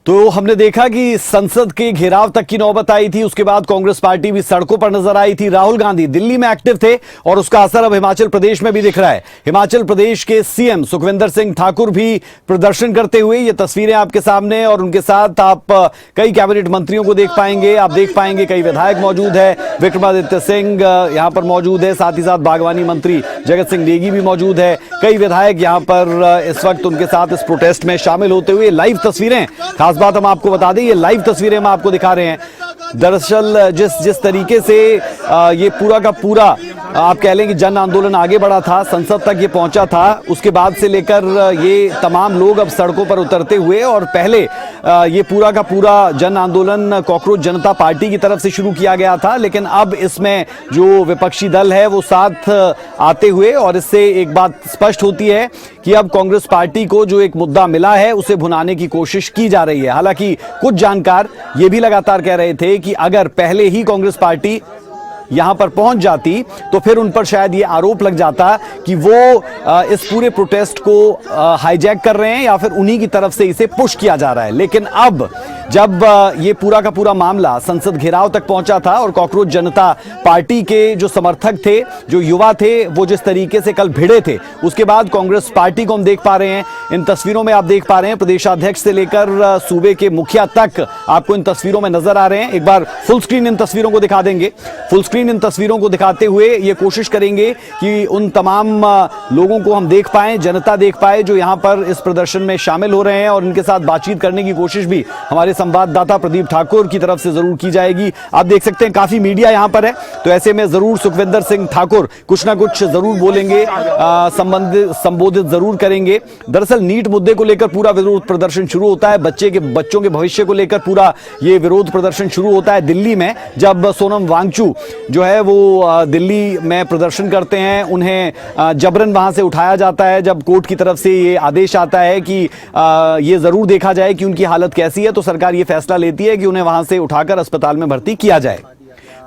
तो हमने देखा कि संसद के घेराव तक की नौबत आई थी। उसके बाद कांग्रेस पार्टी भी सड़कों पर नजर आई थी। राहुल गांधी दिल्ली में एक्टिव थे और उसका असर अब हिमाचल प्रदेश में भी दिख रहा है। हिमाचल प्रदेश के सीएम सुखविंदर सिंह ठाकुर भी प्रदर्शन करते हुए, ये तस्वीरें आपके सामने, और उनके साथ आप कई कैबिनेट मंत्रियों को देख पाएंगे। आप देख पाएंगे कई विधायक मौजूद है। विक्रमादित्य सिंह यहां पर मौजूद है, साथ ही साथ बागवानी मंत्री जगत सिंह नेगी भी मौजूद है। कई विधायक यहां पर इस वक्त उनके साथ इस प्रोटेस्ट में शामिल होते हुए। लाइव तस्वीरें, खास बात हम आपको बता दें, ये लाइव तस्वीरें हम आपको दिखा रहे हैं। दरअसल जिस तरीके से ये पूरा का पूरा आप कह लें कि जन आंदोलन आगे बढ़ा था, संसद तक ये पहुंचा था, उसके बाद से लेकर ये तमाम लोग अब सड़कों पर उतरते हुए, और पहले ये पूरा का पूरा जन आंदोलन कॉकरोच जनता पार्टी की तरफ से शुरू किया गया था, लेकिन अब इसमें जो विपक्षी दल है वो साथ आते हुए, और इससे एक बात स्पष्ट होती है कि अब कांग्रेस पार्टी को जो एक मुद्दा मिला है उसे भुनाने की कोशिश की जा रही है। हालांकि कुछ जानकार ये भी लगातार कह रहे थे कि अगर पहले ही कांग्रेस पार्टी यहां पर पहुंच जाती तो फिर उन पर शायद ये आरोप लग जाता कि वो इस पूरे प्रोटेस्ट को हाईजैक कर रहे हैं या फिर उन्हीं की तरफ से इसे पुश किया जा रहा है। लेकिन अब जब ये पूरा का पूरा मामला संसद घेराव तक पहुंचा था और कॉकरोच जनता पार्टी के जो समर्थक थे, जो युवा थे, वो जिस तरीके से कल भिड़े थे, उसके बाद कांग्रेस पार्टी को हम देख पा रहे हैं। इन तस्वीरों में आप देख पा रहे हैं प्रदेशाध्यक्ष से लेकर सूबे के मुखिया तक आपको इन तस्वीरों में नजर आ रहे हैं। एक बार फुल स्क्रीन इन तस्वीरों को दिखा देंगे। फुल स्क्रीन इन तस्वीरों को दिखाते हुए ये कोशिश करेंगे कि उन तमाम लोगों को हम देख पाएं, जनता देख पाए जो यहां पर इस प्रदर्शन में शामिल हो रहे हैं, और इनके साथ बातचीत करने की कोशिश भी हमारे संवाददाता प्रदीप ठाकुर की तरफ से जरूर की जाएगी। आप देख सकते हैं काफी मीडिया यहां पर है, तो ऐसे में जरूर सुखविंदर सिंह ठाकुर कुछ ना कुछ जरूर बोलेंगे, संबोधित जरूर करेंगे। दरअसल नीट मुद्दे को लेकर पूरा विरोध प्रदर्शन शुरू होता है, बच्चों के भविष्य को लेकर पूरा ये विरोध प्रदर्शन शुरू होता है दिल्ली में, जब सोनम वांगचू जो है वो दिल्ली में प्रदर्शन करते हैं, उन्हें जबरन वहां से उठाया जाता है। जब कोर्ट की तरफ से ये आदेश आता है कि ये जरूर देखा जाए कि उनकी हालत कैसी है, तो सरकार ये फैसला लेती है कि उन्हें वहां से उठाकर अस्पताल में भर्ती किया जाए।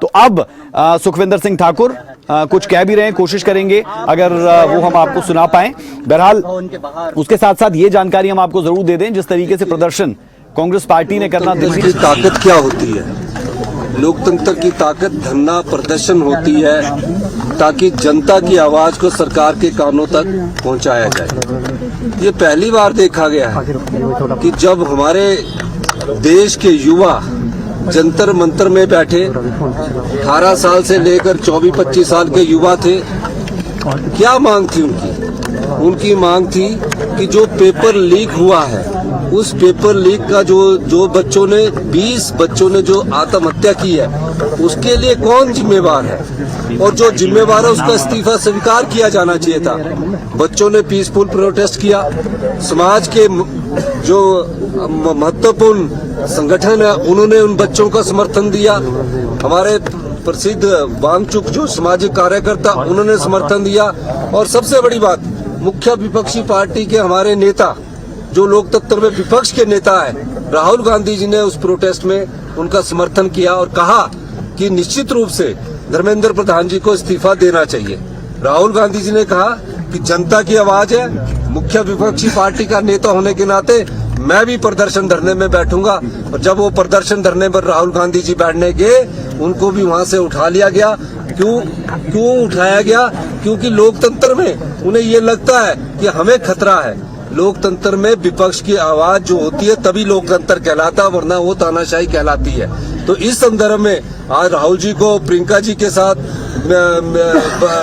तो अब सुखविंदर सिंह ठाकुर कुछ कह भी रहे हैं, कोशिश करेंगे अगर वो हम आपको सुना पाएं। बहरहाल उसके साथ साथ ये जानकारी हम आपको जरूर दे दें, जिस तरीके से प्रदर्शन कांग्रेस पार्टी ने करना, दिल्ली की ताकत क्या होती है। लोकतंत्र की ताकत धरना प्रदर्शन होती है ताकि जनता की आवाज को सरकार के कानों तक पहुंचाया जाए। ये पहली बार देखा गया है कि जब हमारे देश के युवा जंतर मंतर में बैठे, 18 साल से लेकर 24-25 साल के युवा थे, क्या मांग थी उनकी मांग थी कि जो पेपर लीक हुआ है, उस पेपर लीक का जो बच्चों ने 20 बच्चों ने जो आत्महत्या की है, उसके लिए कौन जिम्मेवार है, और जो जिम्मेवार है उसका इस्तीफा स्वीकार किया जाना चाहिए था। बच्चों ने पीसफुल प्रोटेस्ट किया, समाज के जो महत्वपूर्ण संगठन है उन्होंने उन बच्चों का समर्थन दिया। हमारे प्रसिद्ध वांगचुक जो सामाजिक कार्यकर्ता, उन्होंने समर्थन दिया, और सबसे बड़ी बात, मुख्य विपक्षी पार्टी के हमारे नेता, जो लोकतंत्र में विपक्ष के नेता है, राहुल गांधी जी ने उस प्रोटेस्ट में उनका समर्थन किया और कहा कि निश्चित रूप से धर्मेंद्र प्रधान जी को इस्तीफा देना चाहिए। राहुल गांधी जी ने कहा कि जनता की आवाज है, मुख्य विपक्षी पार्टी का नेता होने के नाते मैं भी प्रदर्शन धरने में बैठूंगा, और जब वो प्रदर्शन धरने पर राहुल गांधी जी बैठने गए, उनको भी वहां से उठा लिया गया। क्यों उठाया गया? क्योंकि लोकतंत्र में उन्हें ये लगता है कि हमें खतरा है। लोकतंत्र में विपक्ष की आवाज जो होती है तभी लोकतंत्र कहलाता है, वरना वो तानाशाही कहलाती है। तो इस संदर्भ में आज राहुल जी को प्रियंका जी के साथ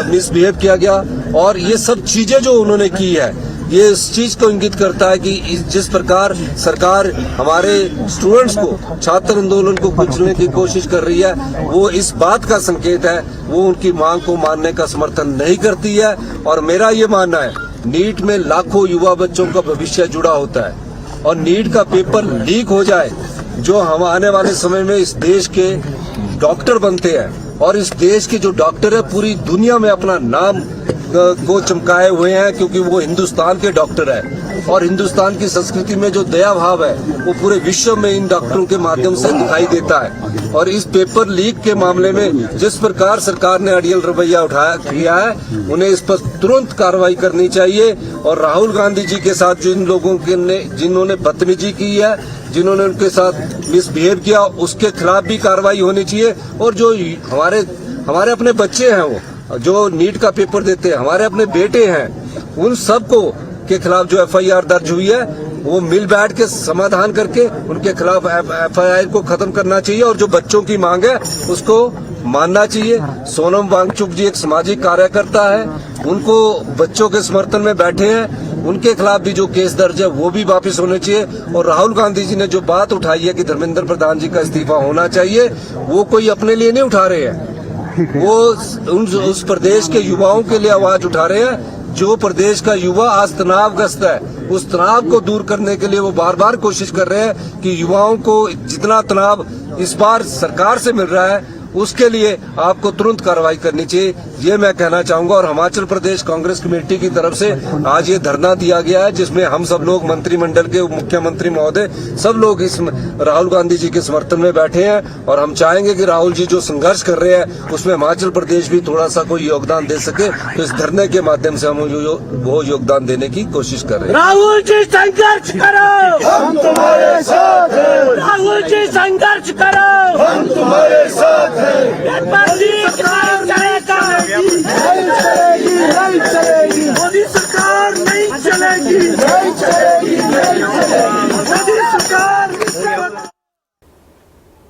मिसबिहेव किया गया, और ये सब चीजें जो उन्होंने की है, ये इस चीज को इंगित करता है कि जिस प्रकार सरकार हमारे स्टूडेंट्स को, छात्र आंदोलन को कुचलने की कोशिश कर रही है, वो इस बात का संकेत है, वो उनकी मांग को मानने का समर्थन नहीं करती है। और मेरा ये मानना है, नीट में लाखों युवा बच्चों का भविष्य जुड़ा होता है, और नीट का पेपर लीक हो जाए, जो हम आने वाले समय में इस देश के डॉक्टर बनते हैं, और इस देश के जो डॉक्टर है पूरी दुनिया में अपना नाम को चमकाए हुए हैं, क्योंकि वो हिंदुस्तान के डॉक्टर है और हिंदुस्तान की संस्कृति में जो दया भाव है वो पूरे विश्व में इन डॉक्टरों के माध्यम से दिखाई देता है। और इस पेपर लीक के मामले में जिस प्रकार सरकार ने अड़ियल रवैया उठाया किया है, उन्हें इस पर तुरंत कार्रवाई करनी चाहिए। और राहुल गांधी जी के साथ जिन लोगों के जिन्होंने बदतमीजी की है, जिन्होंने उनके साथ मिसबिहेव किया, उसके खिलाफ भी कार्रवाई होनी चाहिए। और जो हमारे अपने बच्चे हैं, वो जो नीट का पेपर देते हैं, हमारे अपने बेटे हैं, उन सबको के खिलाफ जो FIR दर्ज हुई है वो मिल बैठ के समाधान करके उनके खिलाफ FIR को खत्म करना चाहिए। और जो बच्चों की मांग है उसको मानना चाहिए। सोनम वांगचुक जी एक सामाजिक कार्यकर्ता है, उनको बच्चों के समर्थन में बैठे हैं, उनके खिलाफ भी जो केस दर्ज है वो भी वापस होने चाहिए। और राहुल गांधी जी ने जो बात उठाई है कि धर्मेंद्र प्रधान जी का इस्तीफा होना चाहिए, वो कोई अपने लिए नहीं उठा रहे हैं, वो उस प्रदेश के युवाओं के लिए आवाज उठा रहे हैं। जो प्रदेश का युवा आज तनावग्रस्त है, उस तनाव को दूर करने के लिए वो बार बार कोशिश कर रहे हैं कि युवाओं को जितना तनाव इस बार सरकार से मिल रहा है उसके लिए आपको तुरंत कार्रवाई करनी चाहिए, ये मैं कहना चाहूंगा। और हिमाचल प्रदेश कांग्रेस कमेटी की तरफ से आज ये धरना दिया गया है, जिसमें हम सब लोग मंत्रिमंडल के मुख्यमंत्री महोदय सब लोग इस राहुल गांधी जी के समर्थन में बैठे हैं। और हम चाहेंगे कि राहुल जी जो संघर्ष कर रहे हैं उसमें हिमाचल प्रदेश भी थोड़ा सा कोई योगदान दे सके, तो इस धरने के माध्यम से हम वो योगदान देने की कोशिश कर रहे हैं। राहुल जी संघर्ष करो, हम तुम्हारे साथ हैं, राहुल जी संघर्ष करो, हम तुम्हारे साथ हैं। एक बार